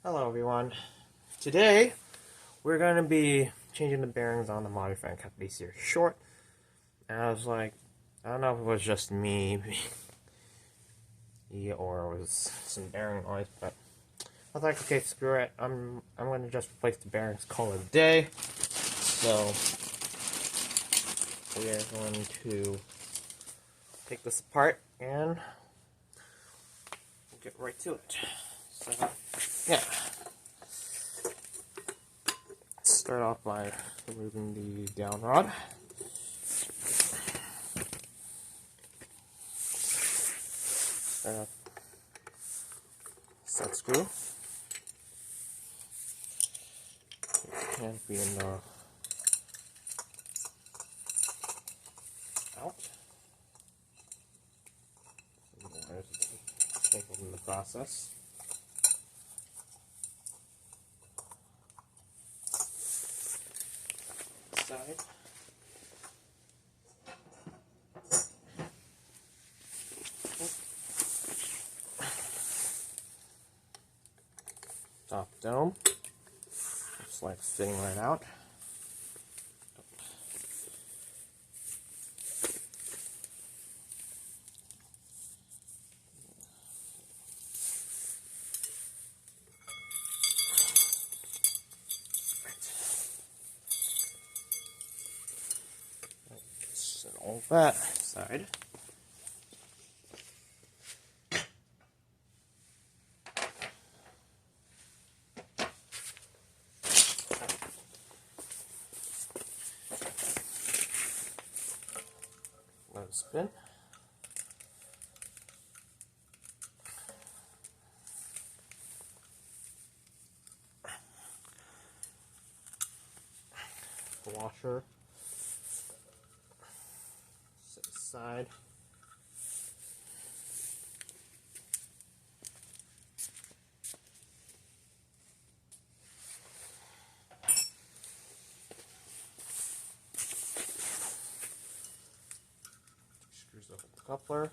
Hello everyone. Today we're going to be changing the bearings on the modifying kept these here short. And I was like, I don't know if it was just me or it was some bearing noise, but I was like, okay, screw it. I'm going to just replace the bearings, call it a day. So we are going to take this apart and get right to it. So yeah. Start off by removing the down rod. Start off set screw. It can't be in the out. Tangled in the process. Side. Top dome. Looks like it's fitting right out. Set all that aside. Let it spin. The washer. Set aside. Screws up the coupler.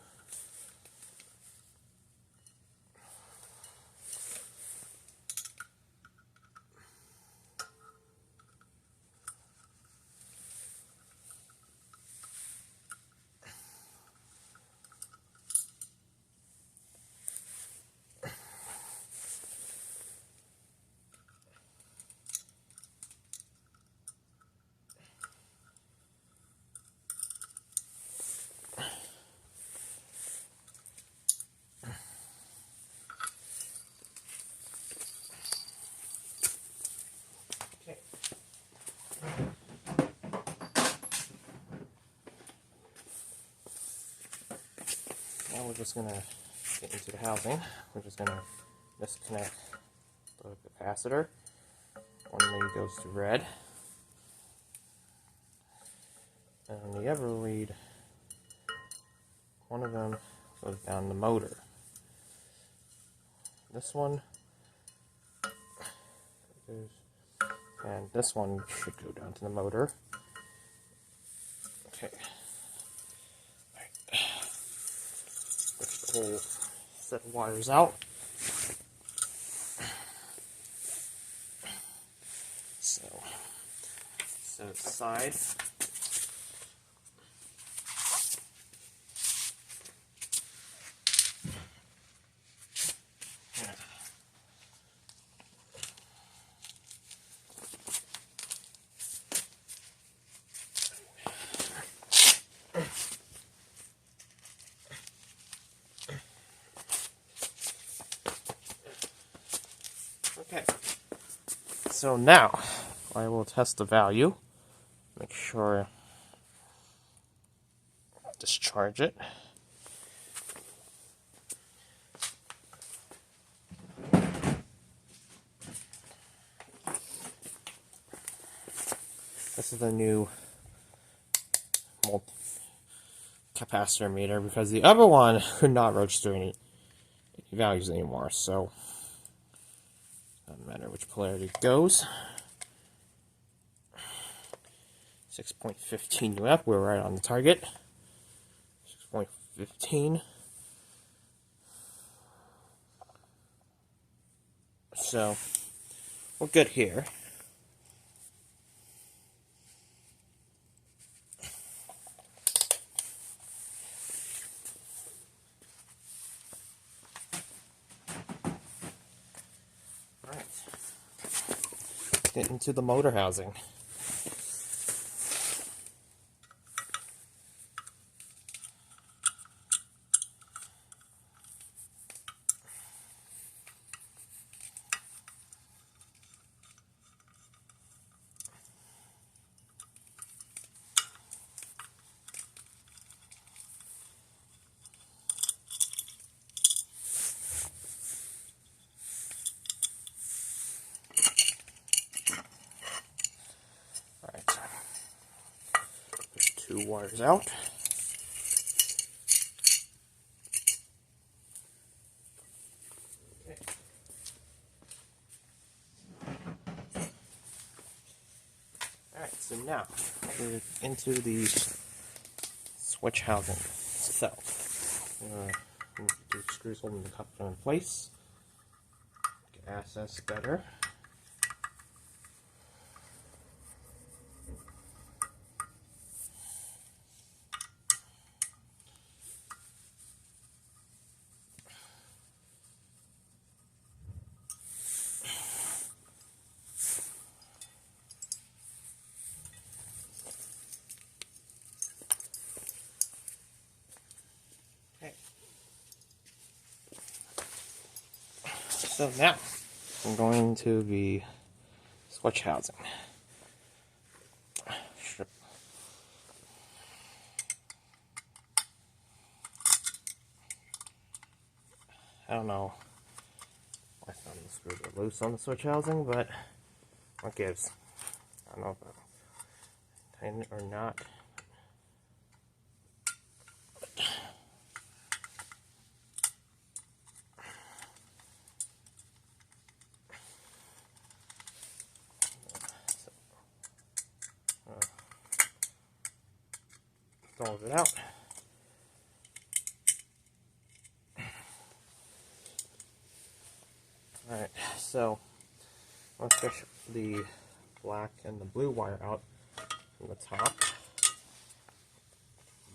Now we're just going to get into the housing. We're just going to disconnect the capacitor. One lead goes to red. And the other lead, one of them goes down the motor. This one goes, and this one should go down to the motor. Okay. Push the whole set of wires out. So, set it aside. Okay, so now I will test the value, make sure discharge it. This is the new capacitor meter because the other one could not register any values anymore, so doesn't matter which polarity it goes. 6.15 UF, we're right on the target. 6.15. so we're good here. Alright. Get into the motor housing. Alright. There's 2 wires out. Alright, so now we're into the switch housing itself. The screws holding the coupler in place. Get access better. So now, I'm going to the switch housing. I don't know why some of the screws are loose on the switch housing, but what gives? I don't know if I'm tighten or not. All of it out. Alright, so let's fish the black and the blue wire out from the top.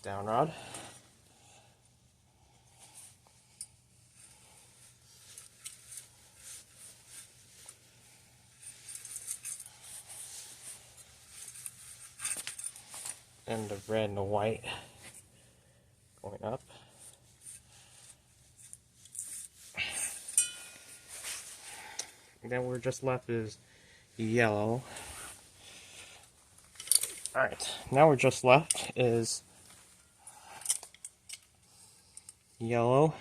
Down rod. And the red and the white going up. And then we're just left is yellow. Alright, now we're just left is yellow,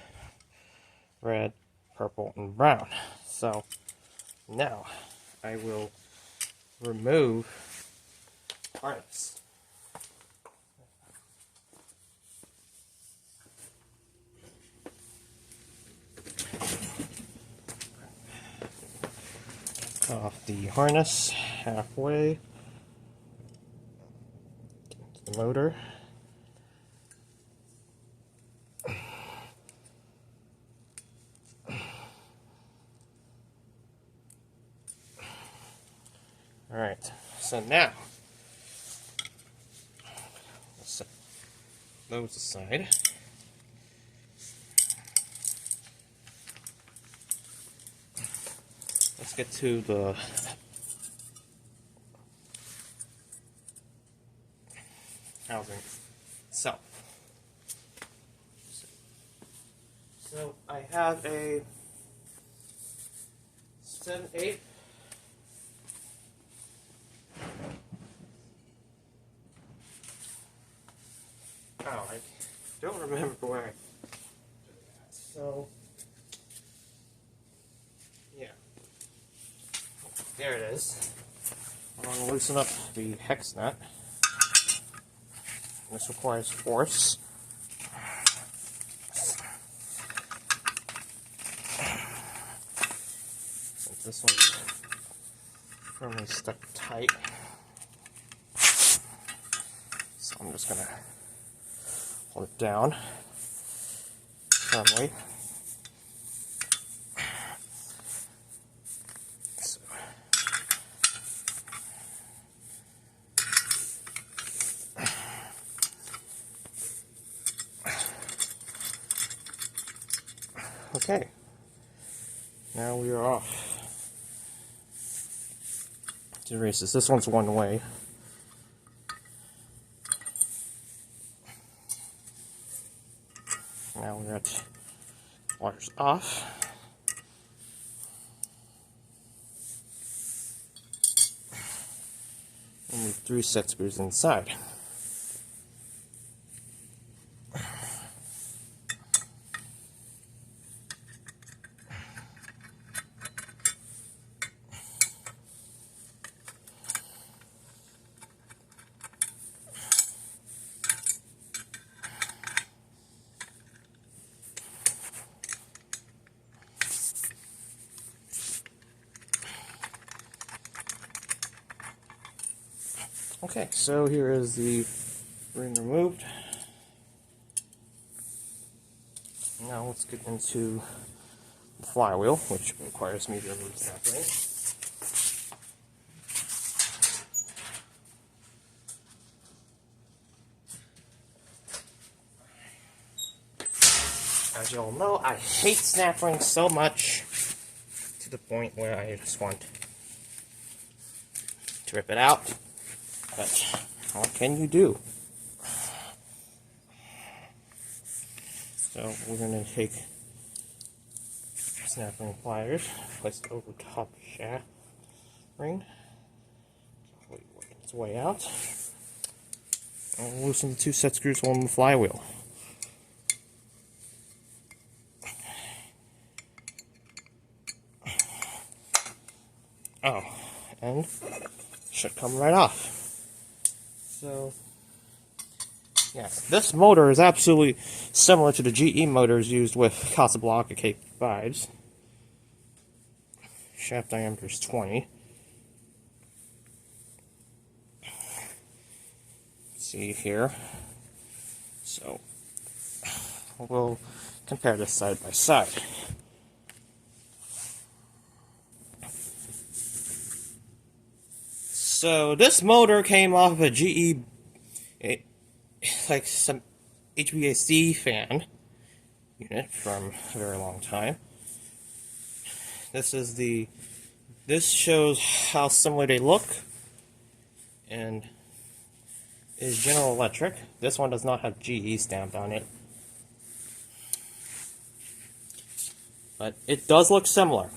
red, purple, and brown. So now I will remove harness. Off the harness halfway into the motor. Alright, so now let's set those aside. Let's get to the housing itself. So I have a 7/8 Oh, I don't remember where I did that. So yeah, there it is. I'm going to loosen up the hex nut. This requires force. Since this one's firmly stuck tight, so I'm just going to hold it down firmly. Okay, now we are off to the races. This one's one way. Now we're at wires off. And move 3 set screws inside. Okay, so here is the ring removed. Now let's get into the flywheel, which requires me to remove the snap ring. As you all know, I hate snap rings so much to the point where I just want to rip it out. But what can you do? So we're going to take snap ring pliers, place it over top shaft ring, work its way out, and loosen the 2 set screws on the flywheel. Oh, and should come right off. So, yeah, this motor is absolutely similar to the GE motors used with Casablanca K5s. Shaft diameter is 20. See here. So, we'll compare this side by side. So this motor came off of a GE, like some HVAC fan unit from a very long time. This shows how similar they look, and is General Electric. This one does not have GE stamped on it, but it does look similar.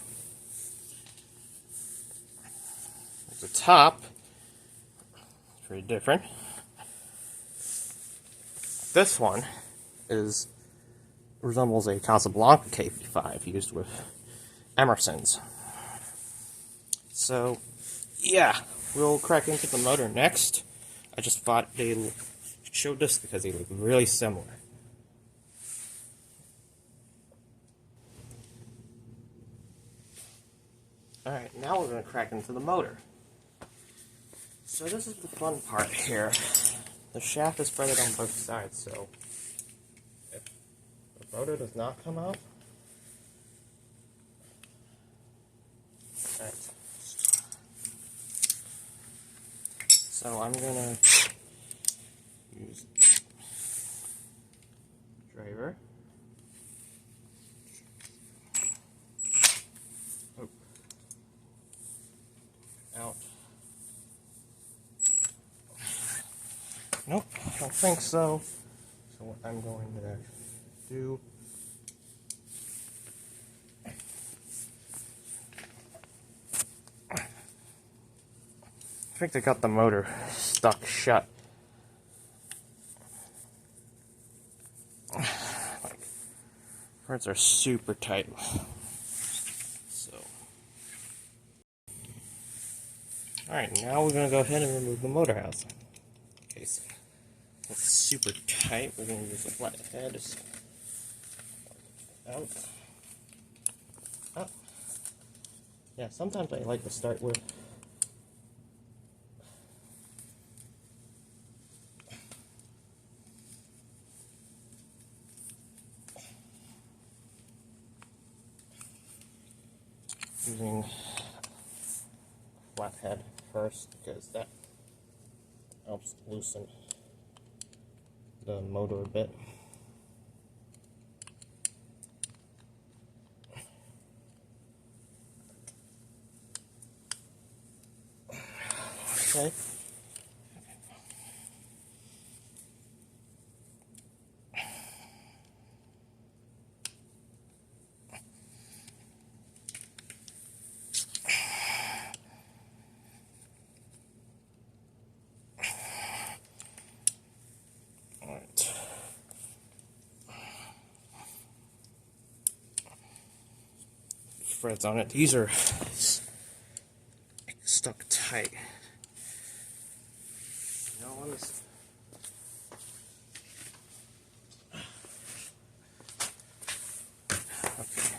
The top is pretty different. This one resembles a Casablanca KP5 used with Emerson's. So, yeah, we'll crack into the motor next. I just thought they showed this because they look really similar. Alright, now we're going to crack into the motor. So this is the fun part here. The shaft is threaded on both sides, so if the motor does not come out, right. So I'm gonna use driver. Oh. Out. Nope, I don't think so. So what I'm going to do, I think they got the motor stuck shut. Like, parts are super tight. So, alright, now we're going to go ahead and remove the motor housing. Okay, so it's super tight. We're going to use a flat head. Out. Up. Yeah, sometimes I like to start with using a flat head first, because that helps loosen the motor a bit. Okay. Alright. Threads on it. These are stuck tight. No one's. Okay.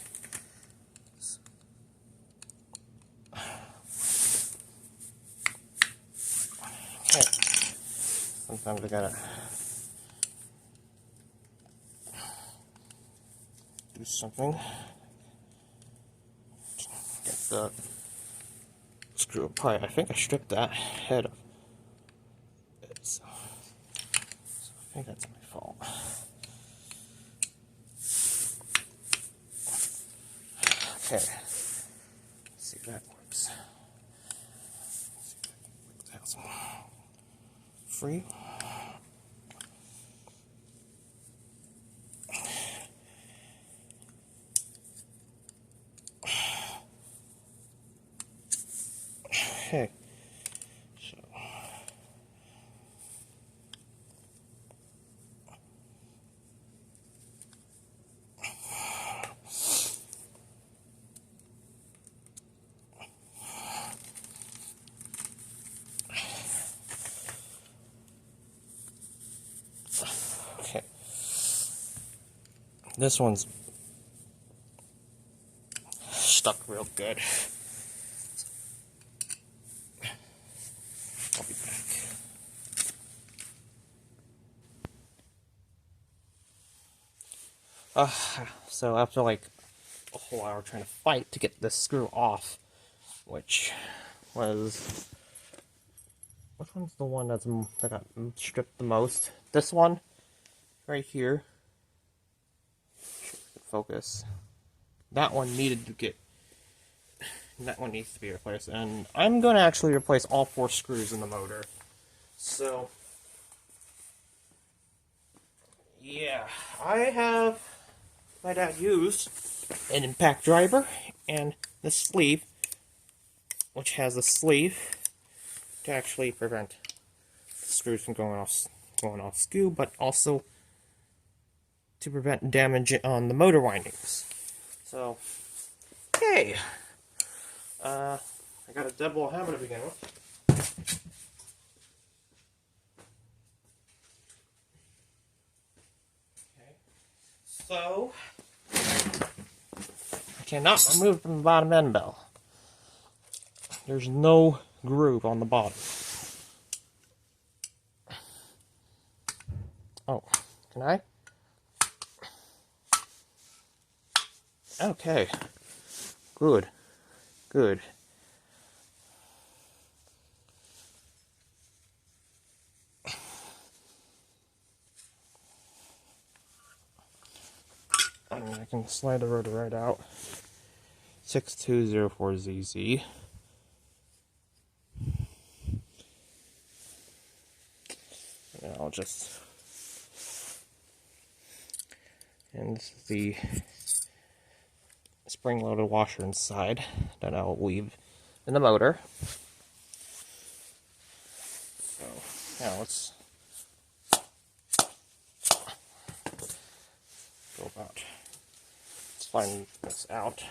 Okay. Sometimes I gotta do something. Get the screw apart. I think I stripped that head of it, so I think that's my fault. Okay. Let's see if that works. Let's see if I can work that free. Okay. So. Okay. This one's stuck real good. I'll be back. So after like a whole hour trying to fight to get this screw off, which was, which one's the one that got stripped the most? This one, right here. Focus. That one needed to get. That one needs to be replaced, and I'm going to actually replace all 4 screws in the motor. So, yeah, I have my dad used an impact driver and the sleeve, which has a sleeve to actually prevent the screws from going off skew, but also to prevent damage on the motor windings. So, okay. I got a double hammer to begin with. Okay. So, I cannot remove from the bottom end bell. There's no groove on the bottom. Oh, can I? Okay. Good. Good. I mean, I can slide the rotor right out. 6204ZZ. And I'll just. And this is the spring-loaded washer inside that I'll weave in the motor. So now let's go about sliding this out.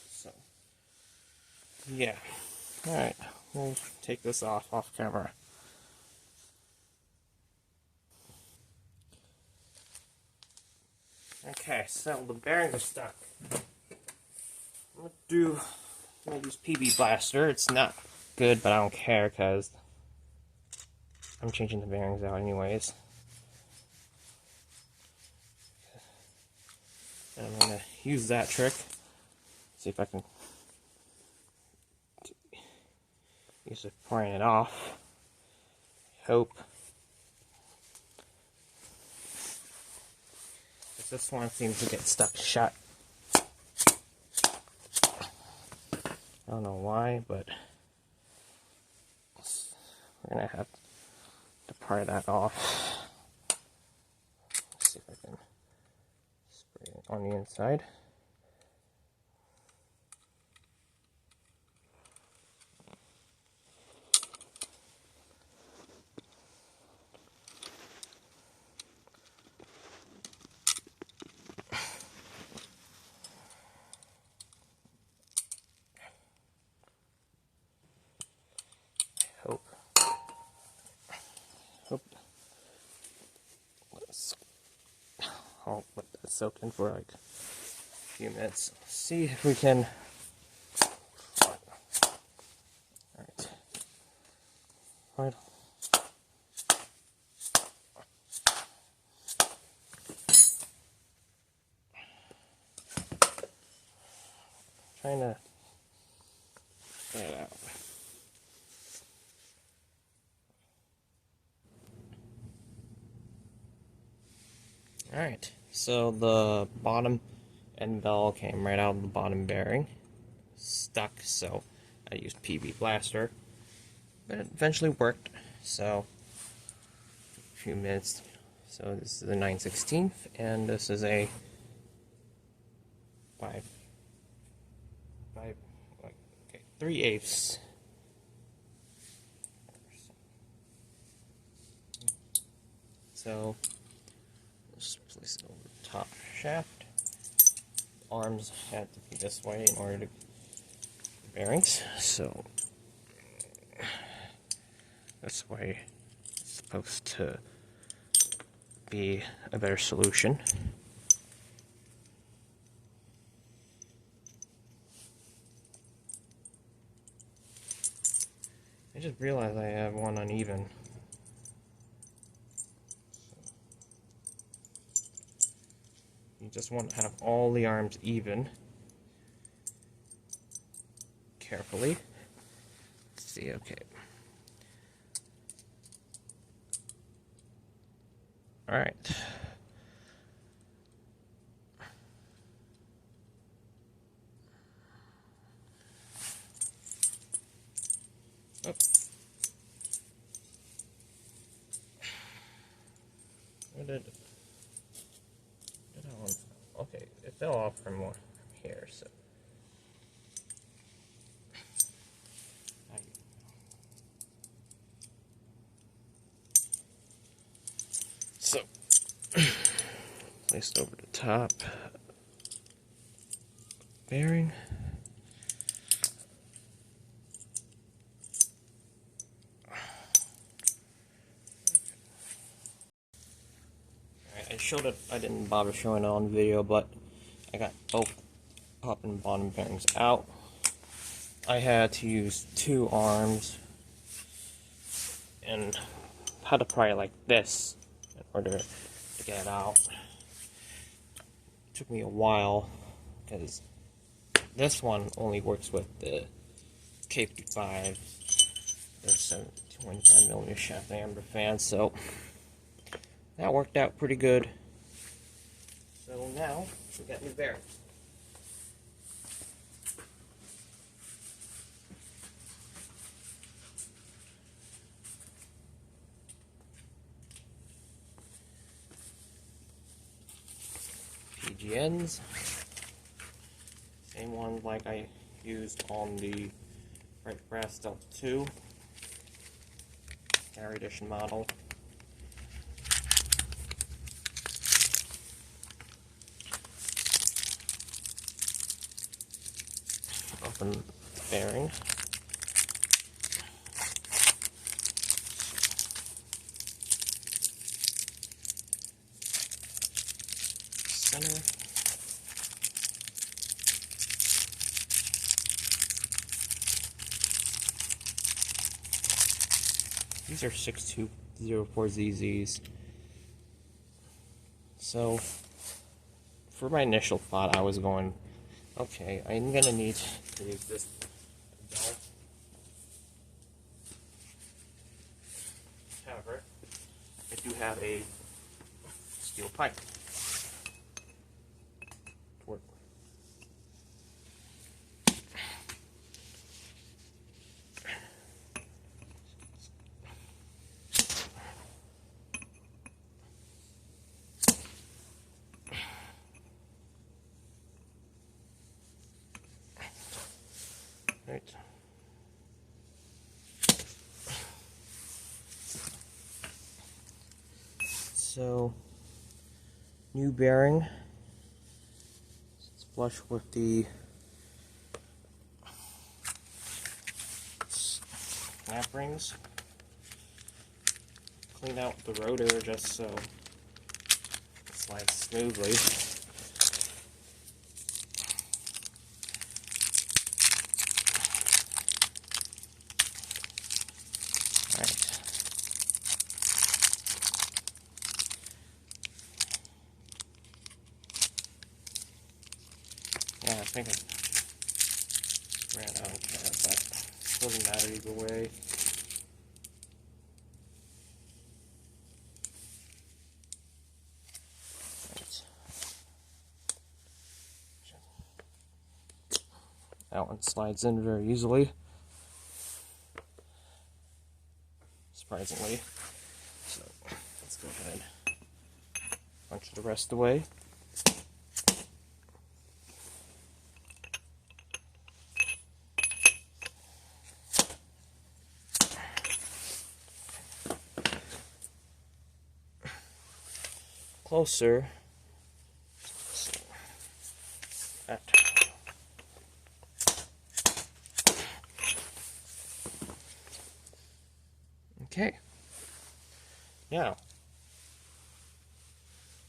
So yeah, all right, we'll take this off camera. Okay, so the bearings are stuck. I'm gonna do use PB Blaster. It's not good, but I don't care because I'm changing the bearings out anyways. And I'm gonna use that trick. See if I can use it prying it off. hope. This one seems to get stuck shut. I don't know why, but we're gonna have to pry that off. Let's see if I can spray it on the inside. I'll let that soak in for like a few minutes. See if we can. Alright. Right. Trying to get it out. Alright, so the bottom end bell came right out of the bottom bearing. Stuck, so I used PV Blaster. But it eventually worked, so a few minutes. So this is a 9/16, and this is a 3/8. So just place it over the top shaft. Arms had to be this way in order to bearings. So this way it's supposed to be a better solution. I just realized I have one uneven. You just want to have all the arms even. Carefully. Let's see, okay. Alright. Oh. Where did it? Okay, it fell off from here, so. So, placed over the top bearing. I showed it, I didn't bother showing it on video, but I got both top and bottom bearings out. I had to use 2 arms and had to pry it like this in order to get it out. It took me a while because this one only works with the K55. There's a 25mm shaft diameter fan, so that worked out pretty good. So now we got new bearings. PGNs, same ones like I used on the Right Brass Delta 2 Gary Edition model. Open the bearing. Center. These are 6204ZZs. So, for my initial thought, I was going, okay, I'm gonna need to use this belt. However, do have a steel pipe. Work. Right. So, new bearing. It's flush with the snap rings. Clean out the rotor just so it slides smoothly. Yeah, I think it ran out of care, but it doesn't matter either way. Right. That one slides in very easily, surprisingly. So let's go ahead and punch the rest away. Closer. That. Okay. Now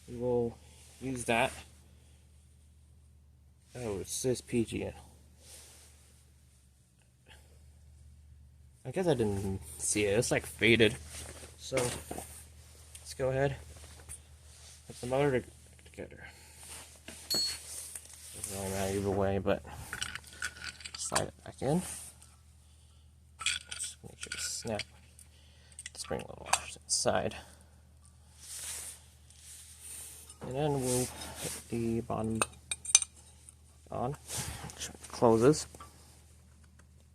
we will use that. Oh, it says PG. I guess I didn't see it. It's like faded. So let's go ahead. Put the motor together. Doesn't really matter either way, but slide it back in. Just make sure to snap the spring level washers inside. And then we'll put the bottom on. Make sure it closes.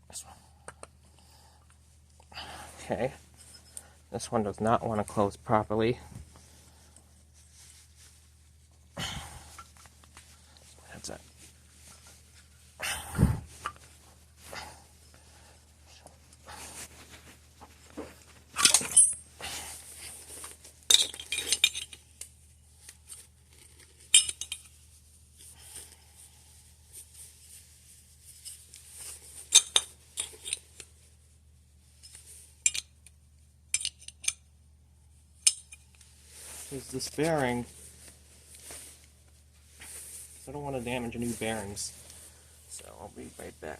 This one. Okay. This one does not want to close properly. That's it. Is this bearing? I don't want to damage any bearings, so I'll be right back.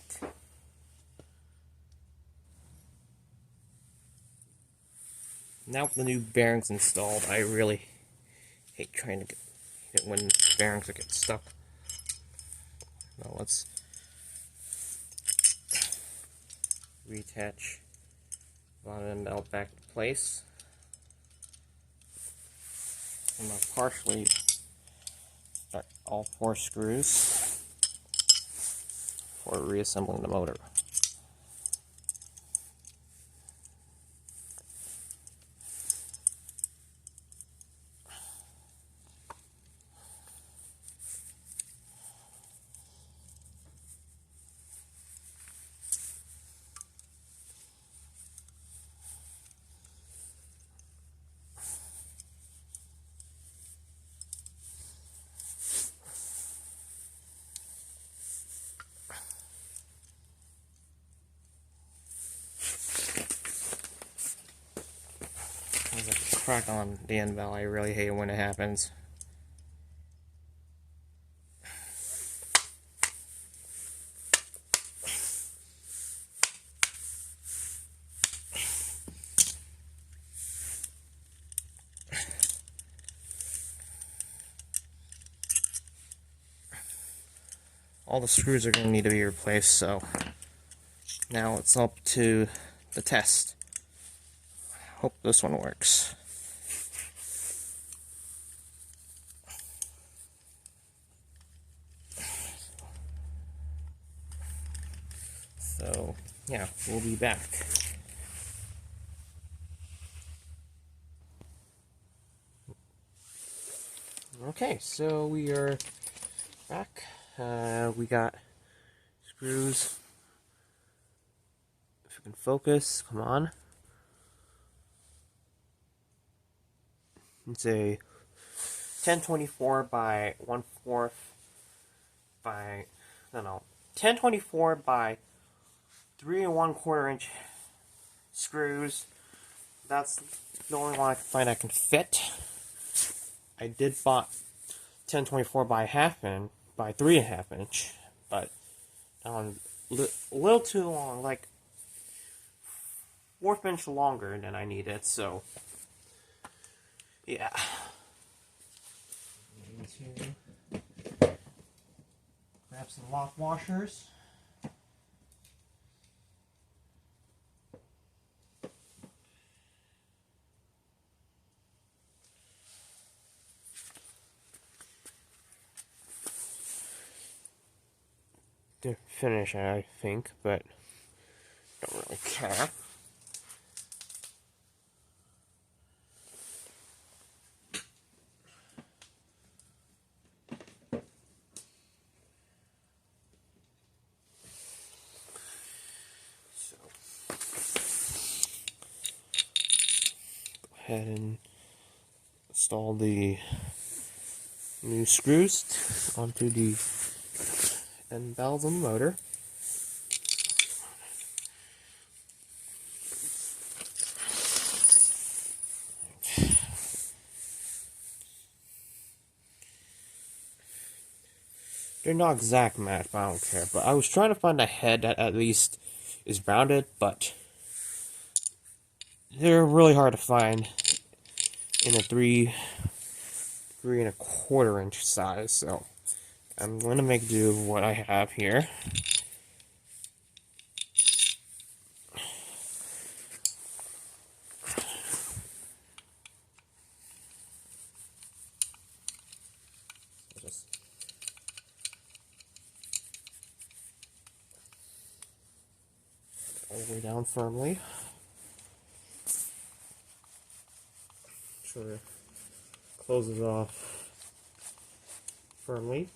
Now with the new bearings installed, I really hate trying to get it when bearings get stuck. Now let's reattach bottom belt back to place. I'm going to partially start all 4 screws for reassembling the motor. There's a crack on the end valve. I really hate it when it happens. All the screws are going to need to be replaced, so now it's up to the test. Hope this one works. So, yeah, we'll be back. Okay, so we are back. We got screws. If you can focus, come on. It's a 1024 by 1/4 by, 1024 by 3 1/4 inch screws. That's the only one I can find I can fit. I did bought 1024 by 3.5 inch, but a little too long, like 1/4 inch longer than I needed, so yeah. Need to grab some lock washers. To finish it, I think, but don't really care. So, go ahead and install the new screws onto the end valves on the motor. They're not exact match, but I don't care. But I was trying to find a head that at least is rounded, but they're really hard to find in a 3.25 inch size. So I'm going to make do with what I have here. Just all the way down firmly. Sure, closes off firmly.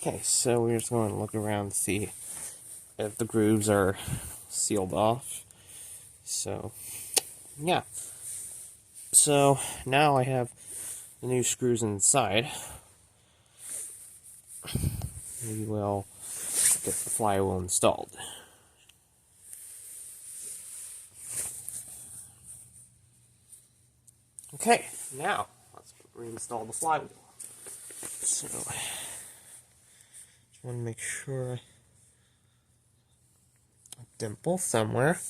Okay, so we're just going to look around to see if the grooves are sealed off. So, yeah. So, now I have the new screws inside. We will get the flywheel installed. Okay, now let's reinstall the flywheel. So, just want to make sure a dimple somewhere.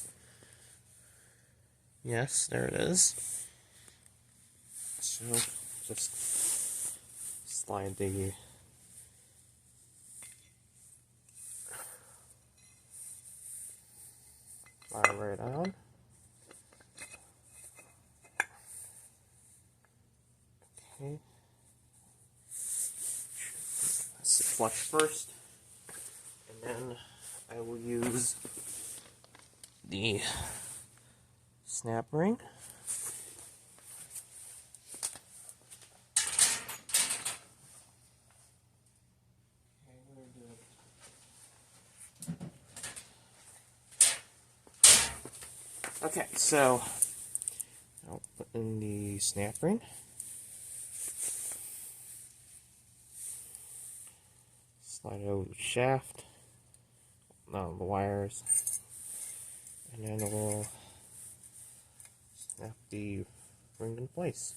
Yes, there it is. So, just slide the wire right on. Okay. Let's flush first, and then I will use the snap ring. Okay, so I'll put in the snap ring. Slide it over the shaft, no, the wires, and then we'll snap the ring in place.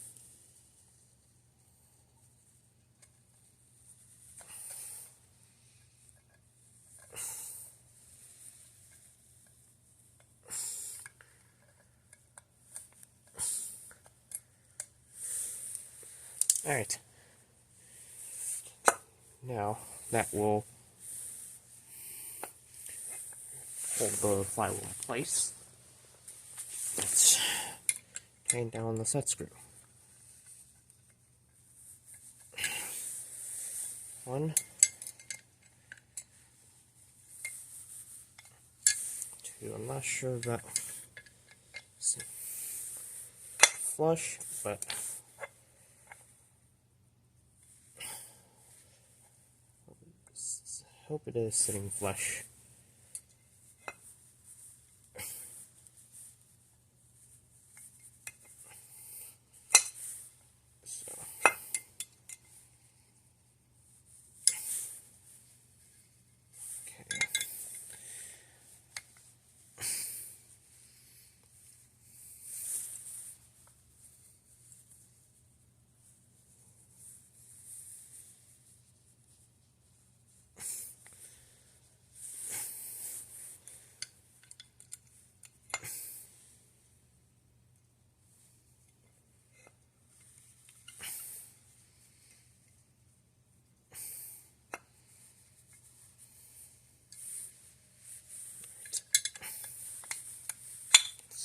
Alright. Now, that will hold the flywheel in place. Let's tighten down the set screw. 1, 2. I'm not sure about flush, but hope it is sitting flush.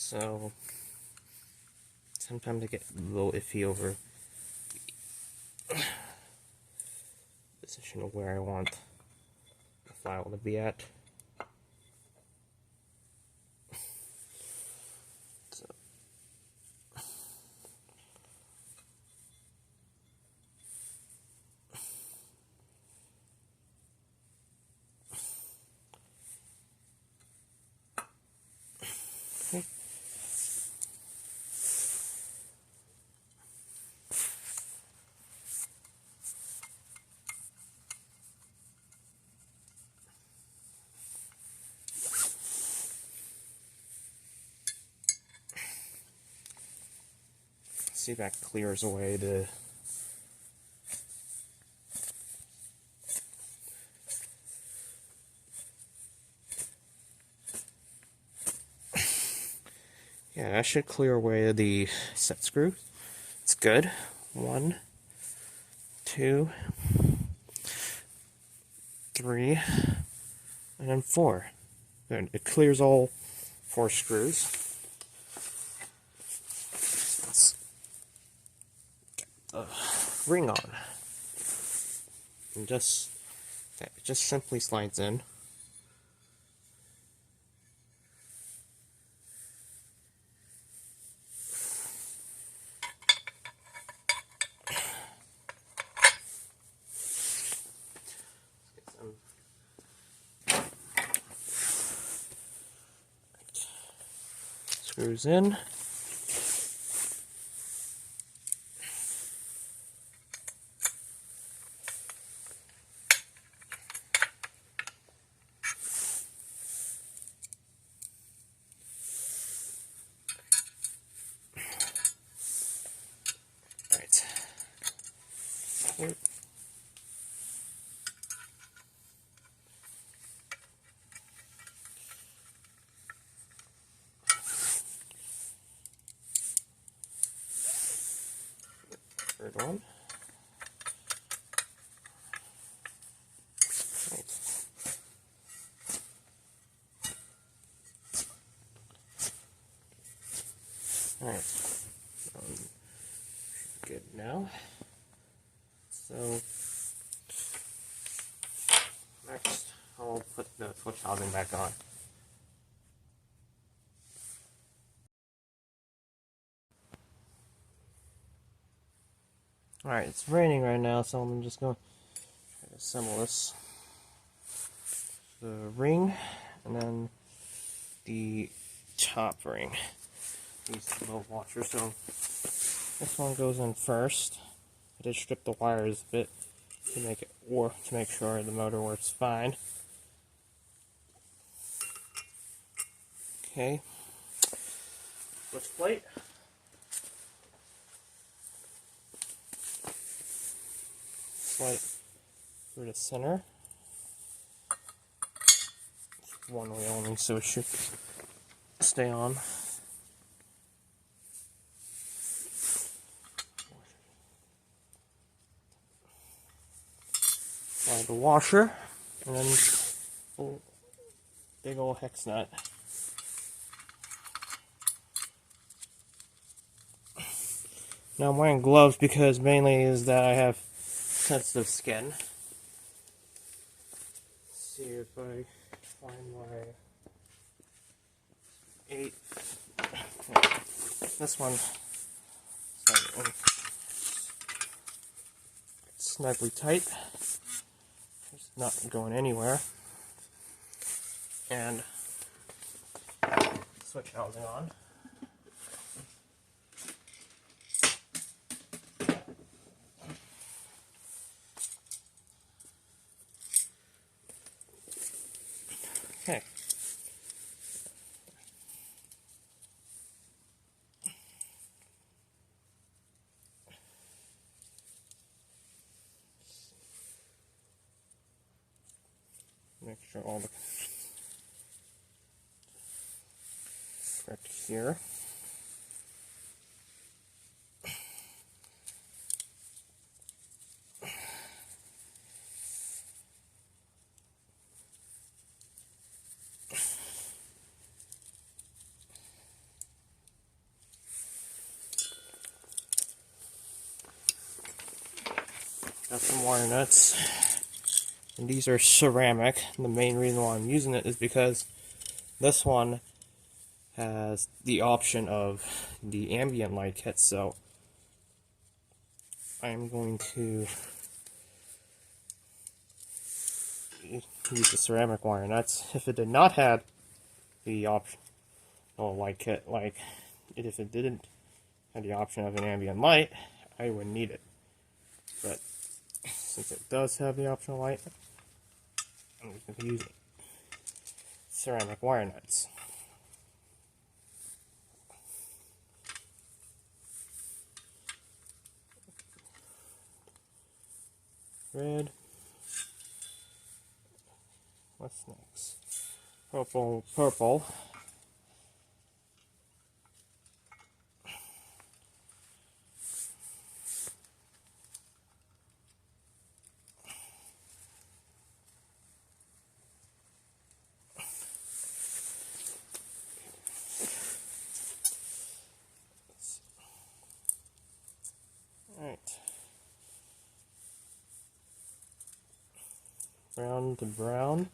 So sometimes I get a little iffy over the position of where I want the flywheel to be at. So, okay. See if that clears away the yeah, that should clear away the set screw. It's good. 1, 2, 3, and then 4. Good. It clears all 4 screws. Let's get the ring on. And it just simply slides in. Screws in. Right. Third one. Right. Alright. Good now. So next I'll put the switch housing back on. Alright, it's raining right now, so I'm just going to try to assemble this. The ring, and then the top ring. These little washers. So this one goes in first. I did strip the wires a bit to make sure the motor works fine. Okay. Switch plate. Slide through the center. It's one way only, so it should stay on. the washer, and then big old hex nut. Now I'm wearing gloves because mainly is that I have sensitive skin. Let's see if I find my 8. This one snugly tight. It's not going anywhere. And switch housing on. Okay. Make sure all the correct here. Got some wire nuts, and these are ceramic. The main reason why I'm using it is because this one has the option of the ambient light kit, so I'm going to use the ceramic wire nuts. If it did not have the option light kit, like if it didn't have the option of an ambient light, I wouldn't need it. But since it does have the optional light, I'm going to use it. Ceramic wire nuts. Red. What's next? Purple, purple. Alright. Brown to brown.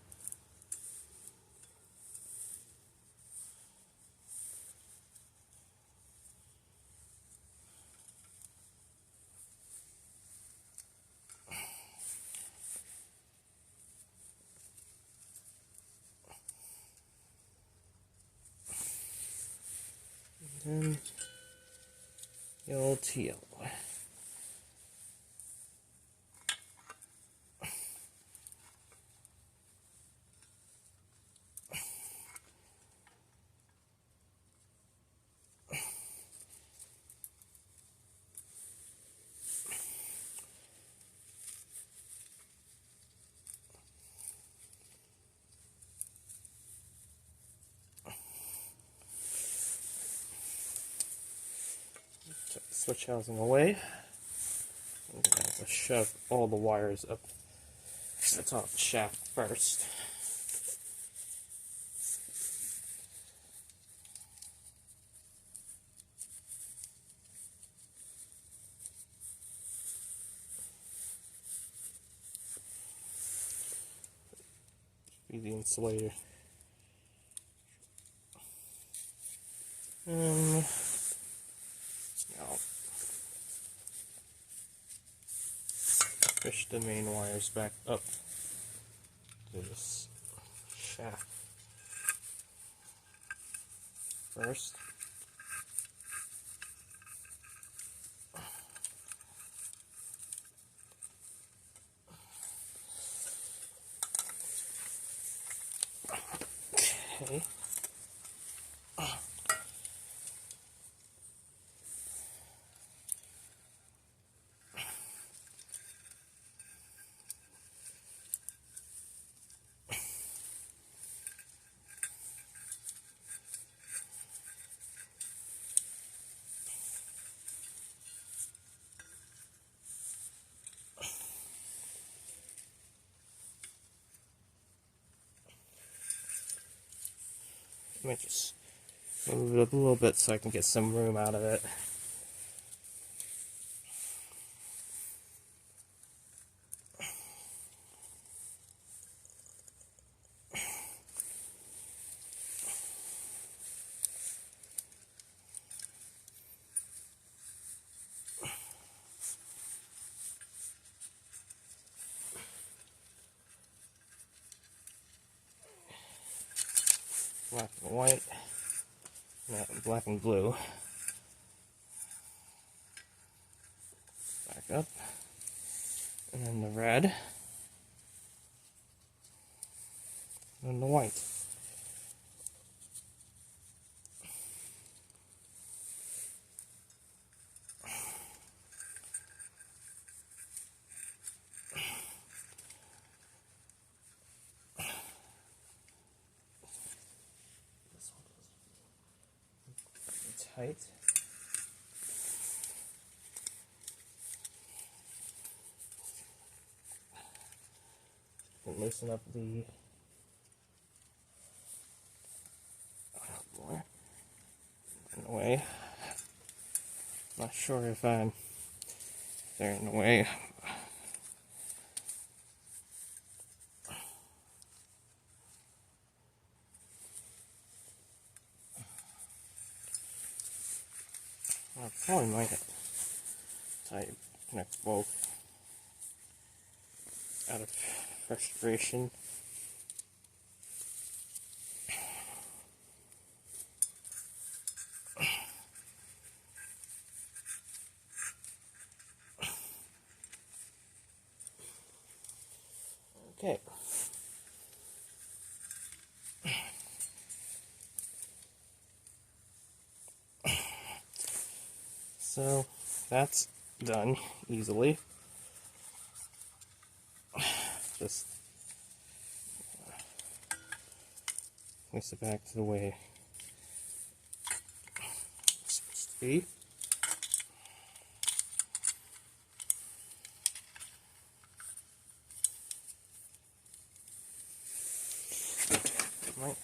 And then yellow to yellow. Switch housing away. I'm going to have to shove all the wires up the top of the shaft first. Be the insulator. Now push the main wires back up to this shaft first. Okay. Let me just move it a little bit so I can get some room out of it. Black and white, no, black and blue. Back up, and then the red, and the white. This one goes tight. And loosen up the more in the way. Not sure if they're in the way. I probably might connect both out of frustration. Okay. So that's done easily. Just place it back to the way it's supposed to be. Right.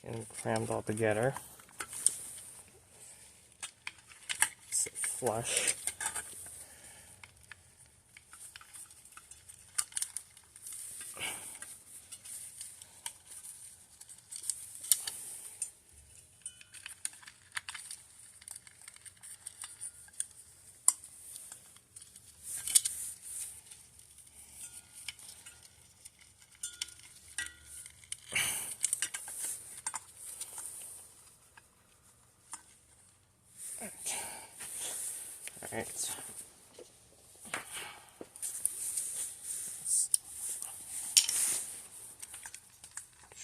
And crammed all together. Sit flush. Alright.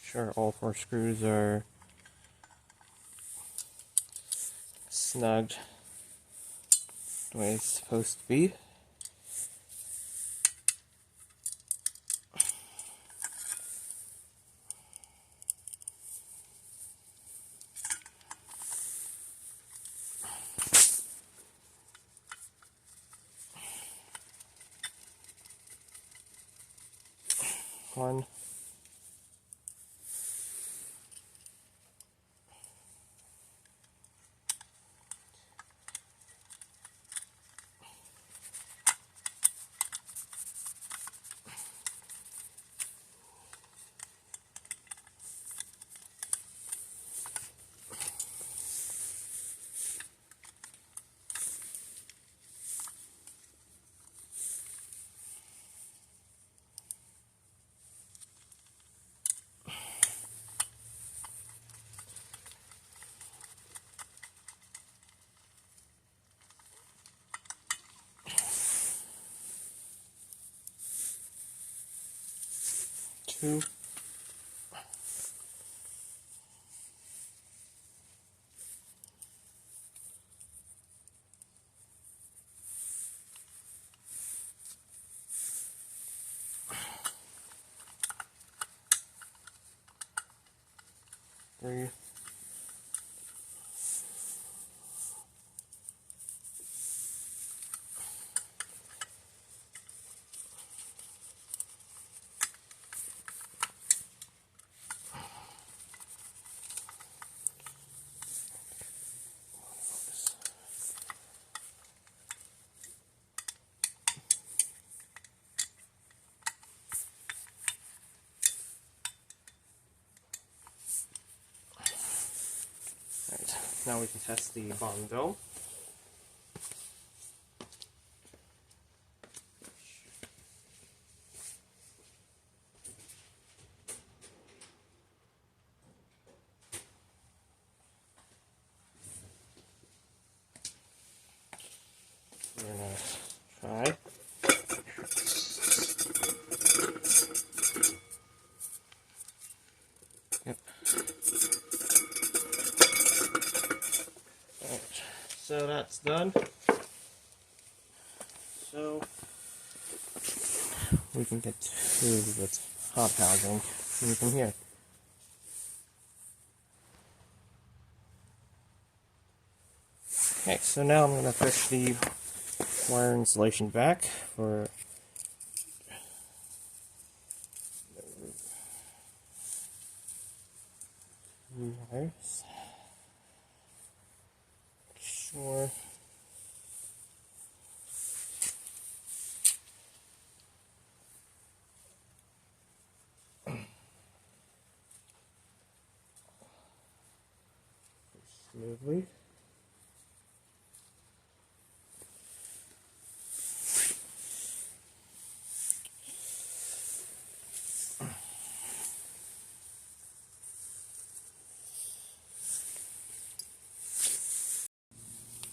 Sure all 4 screws are snugged the way it's supposed to be. one. Two. 3. Alright, now we can test the bottom dome. We're gonna try. Yep. Alright, so that's done. So we can get to the hot housing from here. Okay, so now I'm going to push the wire insulation back for wires. Sure. Smoothly.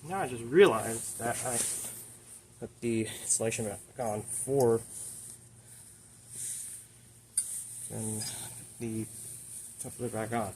Now I just realized that I put the insulation back on before and put it back on.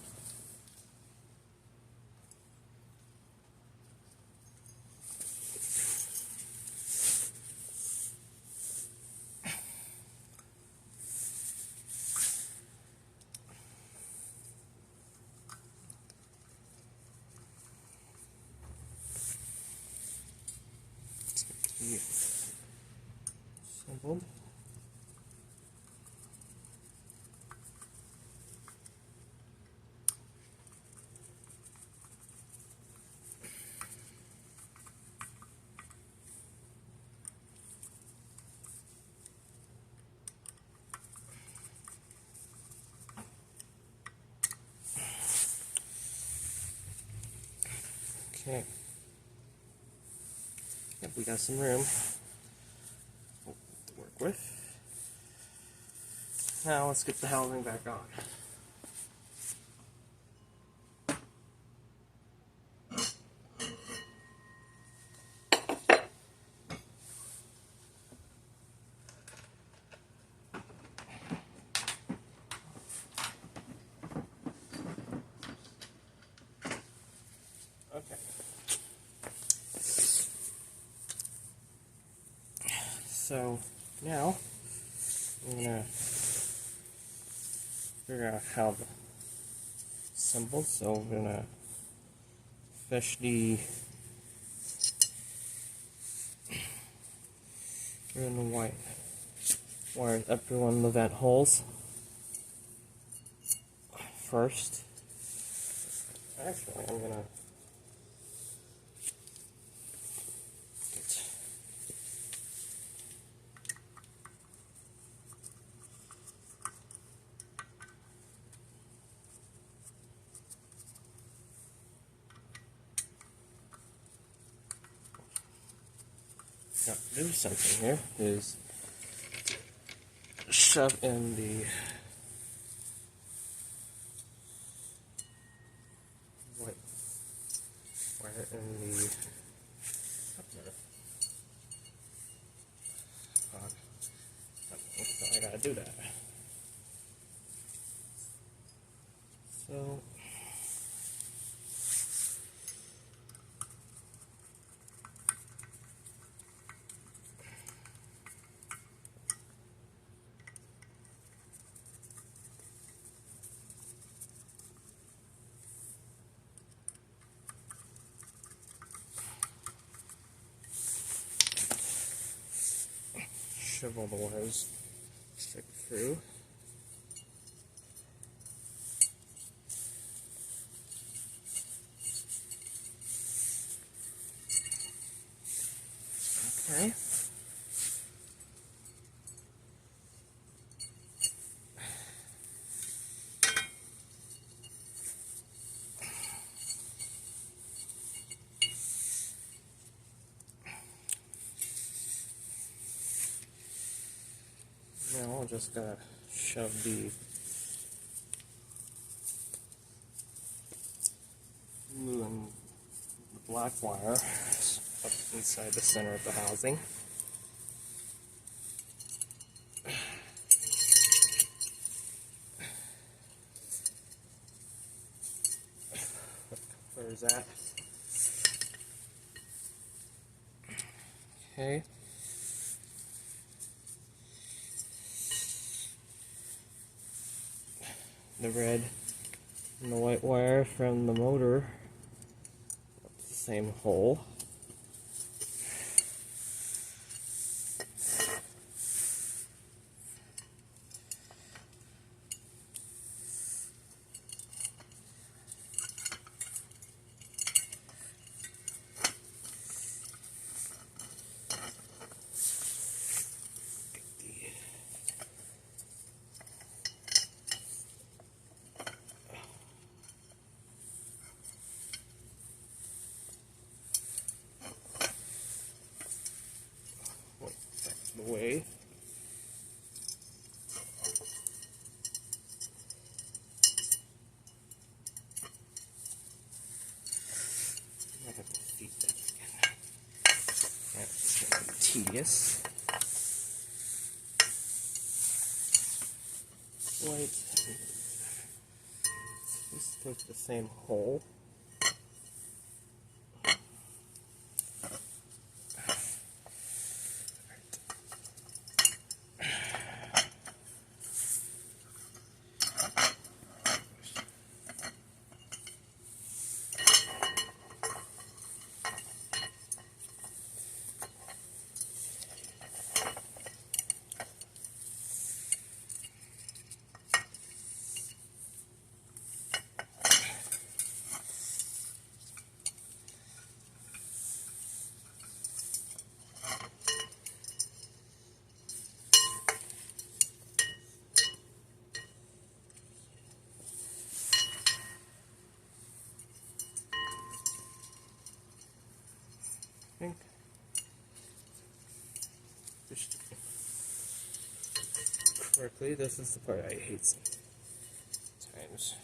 Assembled. Okay. Yep, we got some room to work with. Now let's get the housing back on. Okay. So now I'm gonna figure out how to assemble. So we're gonna fish the red and white wires up through one of the vent holes. first. Actually, I'm gonna get do something here is shove in the white wire in the so I gotta do that. So shove all the wires straight through. Okay. Now I'm just gonna shove the blue and the black wire up inside the center of the housing. Where's that? Okay. The red and the white wire from the motor, that's the same hole. The way. I have to feed that again. That's going to be tedious. White. This goes to the same hole. Think correctly. This is the part I hate sometimes.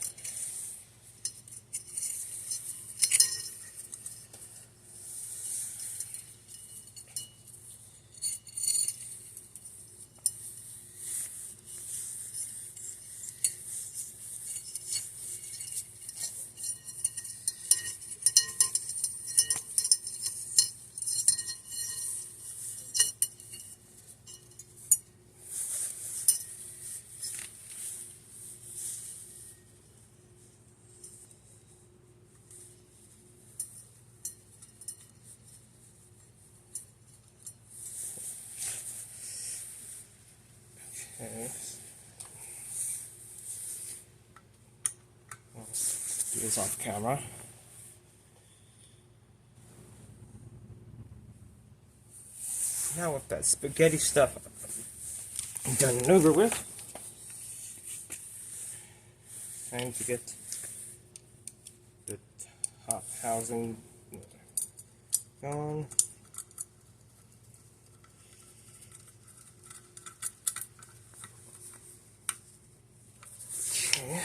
do this off camera. Now with that spaghetti stuff done and over with, time to get the top housing going. Okay.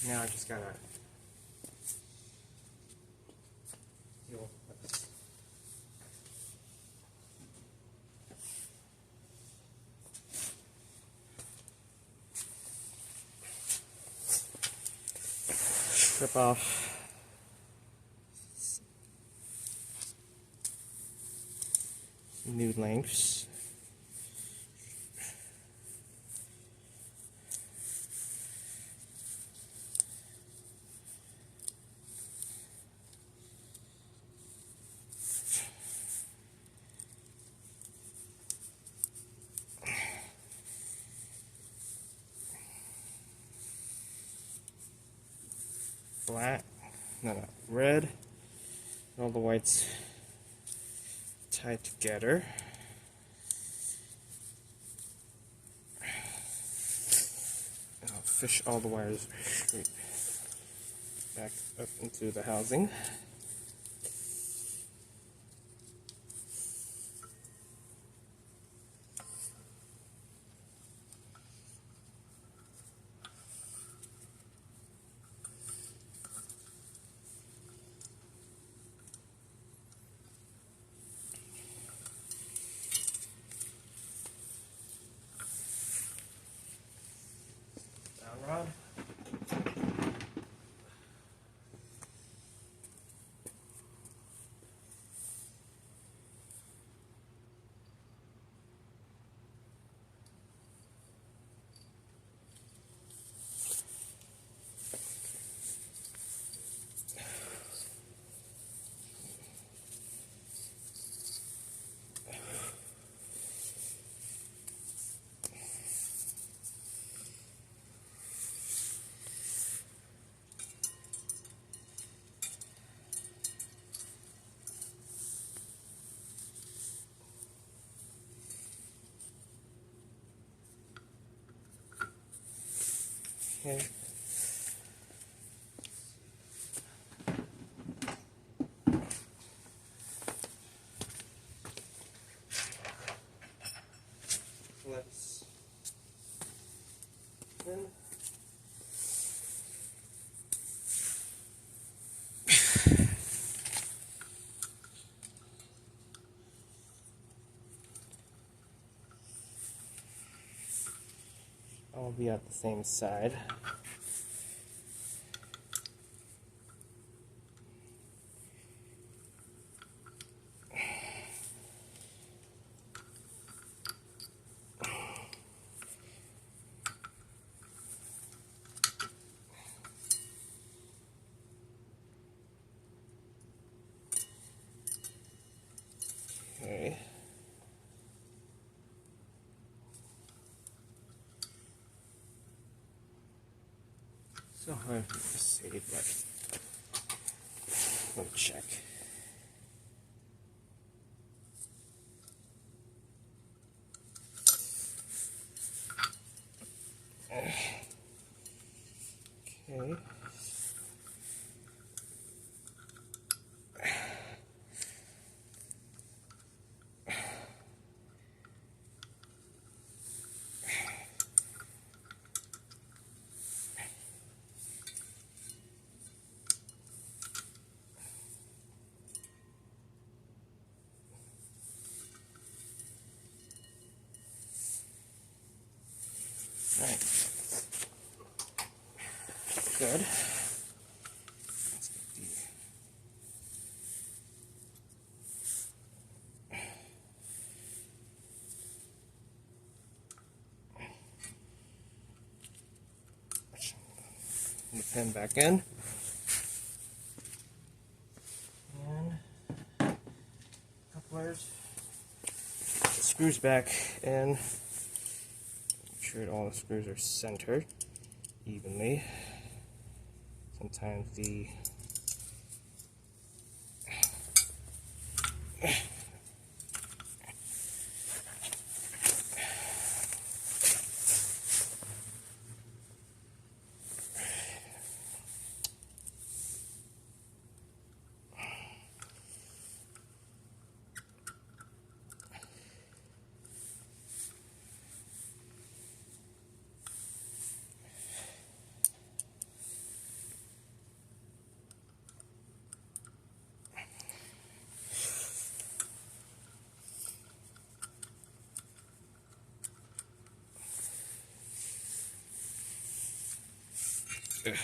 Now I just gotta deal with this. Strip off new lengths. Black, no, red, all the whites tied together. And I'll fish all the wires straight back up into the housing. Rod. Okay. Let's then I'll be at the same side. Okay. So hard to say, but let me check. Okay. good. The pin back in. And couplers. Screws back in. Make sure all the screws are centered evenly. Sometimes the okay.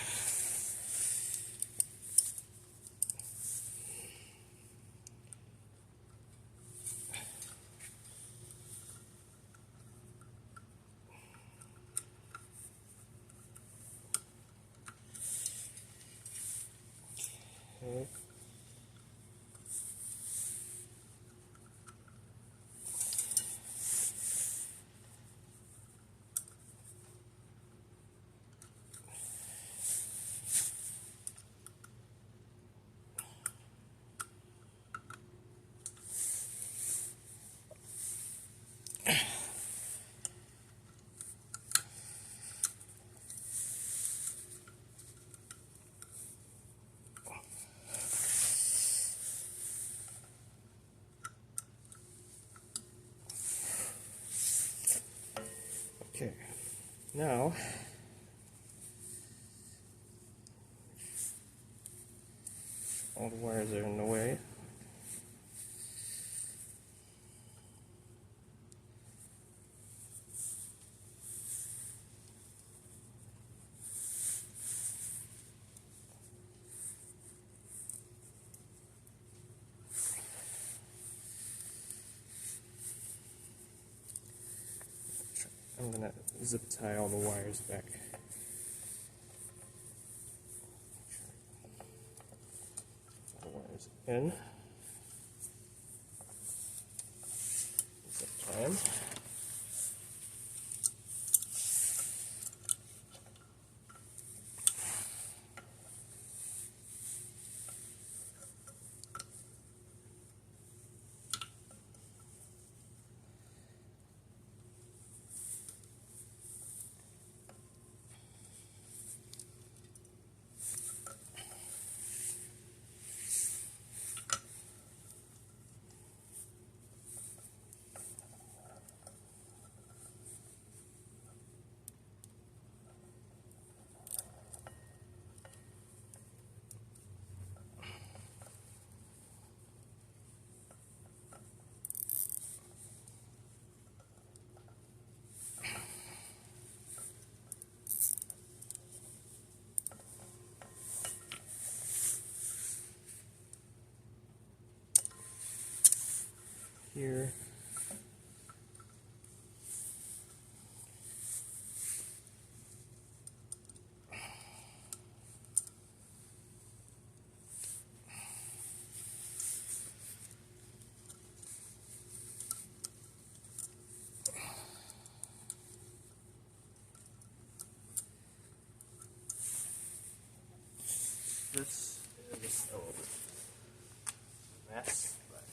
Okay, now all the wires are in the way. I'm gonna zip tie all the wires back. All the wires in. Zip tie them. Here. This is a little mess, but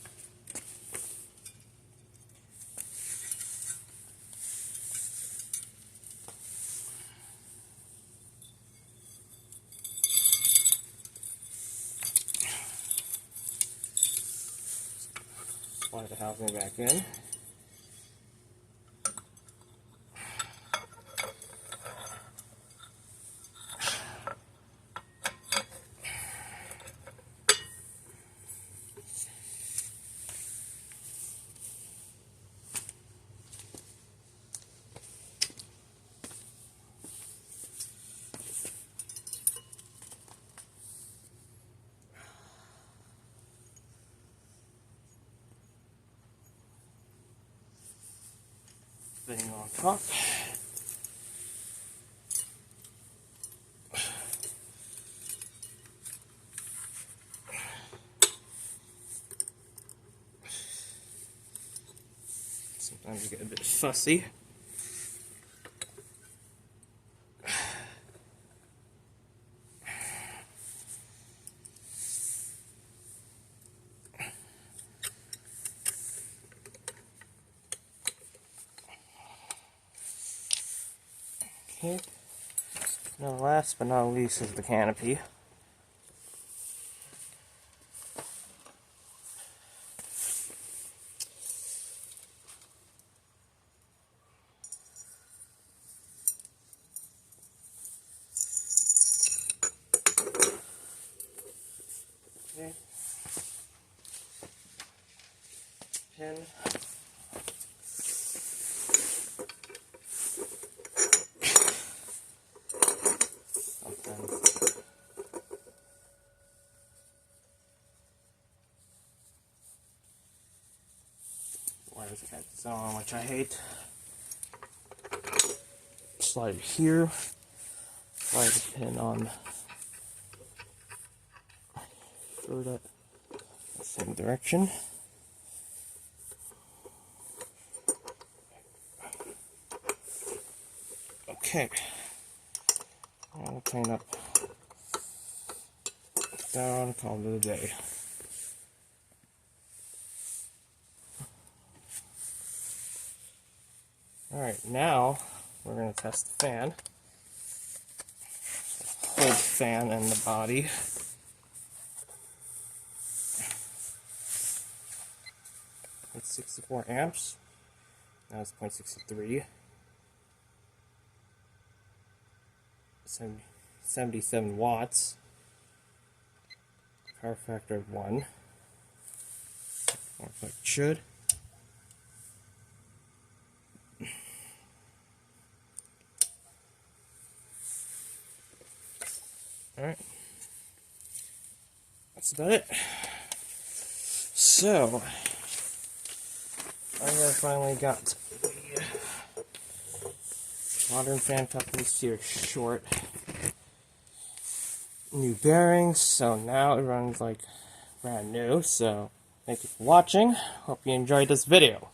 slide the housing back in. spinning on top. Sometimes you get a bit fussy. Okay. Now last but not least is the canopy. Okay. Pin. Wires got this on, which I hate. Slide it here. Slide the pin on through that same direction. Okay. I'll clean up down, call it a day. Alright, now we're going to test the fan. Hold the fan and the body. It's 64 amps. Now it's 0.63. 77 watts. Power factor of 1. Works like it should. Alright. That's about it. So, I have finally got the Modern Fan Company Cirrus short new bearings, so now it runs like brand new. So, thank you for watching. Hope you enjoyed this video.